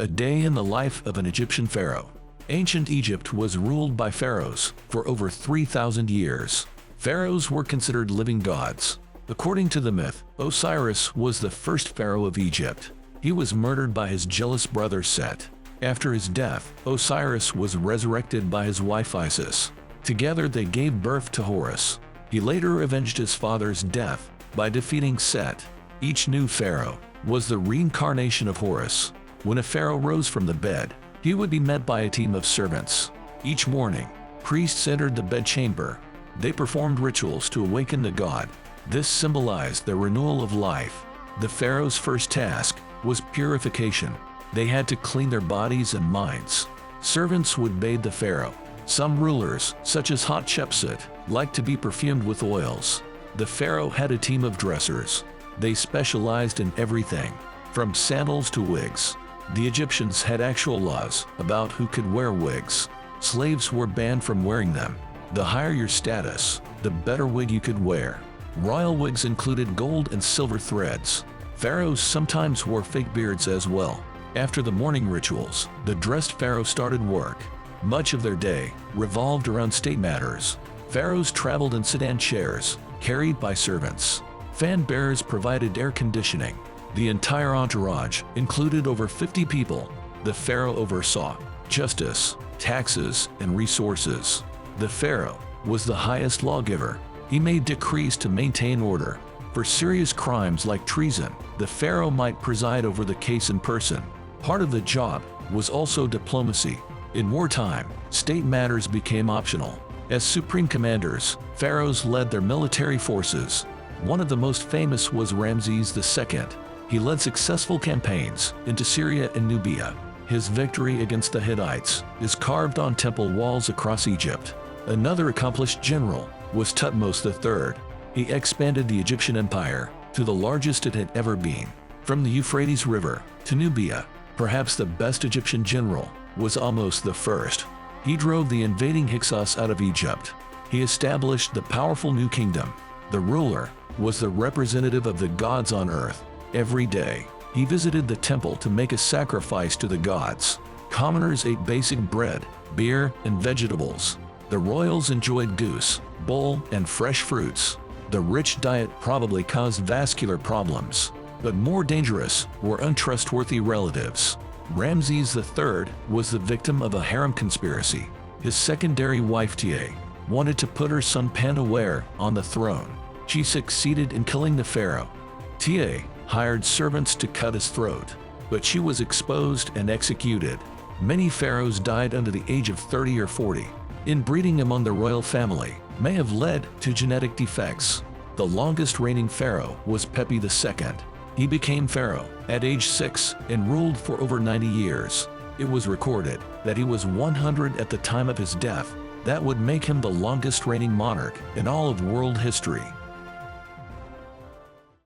A day in the life of an Egyptian pharaoh. Ancient Egypt was ruled by pharaohs for over 3,000 years. Pharaohs were considered living gods. According to the myth, Osiris was the first pharaoh of Egypt. He was murdered by his jealous brother Set. After his death, Osiris was resurrected by his wife Isis. Together they gave birth to Horus. He later avenged his father's death by defeating Set. Each new pharaoh was the reincarnation of Horus. When a pharaoh rose from the bed, he would be met by a team of servants. Each morning, priests entered the bedchamber. They performed rituals to awaken the god. This symbolized the renewal of life. The pharaoh's first task was purification. They had to clean their bodies and minds. Servants would bathe the pharaoh. Some rulers, such as Hatshepsut, liked to be perfumed with oils. The pharaoh had a team of dressers. They specialized in everything, from sandals to wigs. The Egyptians had actual laws about who could wear wigs. Slaves were banned from wearing them. The higher your status, the better wig you could wear. Royal wigs included gold and silver threads. Pharaohs sometimes wore fake beards as well. After the morning rituals, the dressed pharaoh started work. Much of their day revolved around state matters. Pharaohs traveled in sedan chairs, carried by servants. Fan bearers provided air conditioning. The entire entourage included over 50 people. The pharaoh oversaw justice, taxes, and resources. The pharaoh was the highest lawgiver. He made decrees to maintain order. For serious crimes like treason, the pharaoh might preside over the case in person. Part of the job was also diplomacy. In wartime, state matters became optional. As supreme commanders, pharaohs led their military forces. One of the most famous was Ramses II. He led successful campaigns into Syria and Nubia. His victory against the Hittites is carved on temple walls across Egypt. Another accomplished general was Thutmose III. He expanded the Egyptian empire to the largest it had ever been. From the Euphrates River to Nubia, perhaps the best Egyptian general was Ahmose I. He drove the invading Hyksos out of Egypt. He established the powerful new kingdom. The ruler was the representative of the gods on earth. Every day, he visited the temple to make a sacrifice to the gods. Commoners ate basic bread, beer, and vegetables. The royals enjoyed goose, bull, and fresh fruits. The rich diet probably caused vascular problems, but more dangerous were untrustworthy relatives. Ramses III was the victim of a harem conspiracy. His secondary wife Tia wanted to put her son Panaware on the throne. She succeeded in killing the pharaoh. Tia hired servants to cut his throat, but she was exposed and executed. Many pharaohs died under the age of 30 or 40. Inbreeding among the royal family may have led to genetic defects. The longest reigning pharaoh was Pepi II. He became pharaoh at age 6 and ruled for over 90 years. It was recorded that he was 100 at the time of his death. That would make him the longest reigning monarch in all of world history.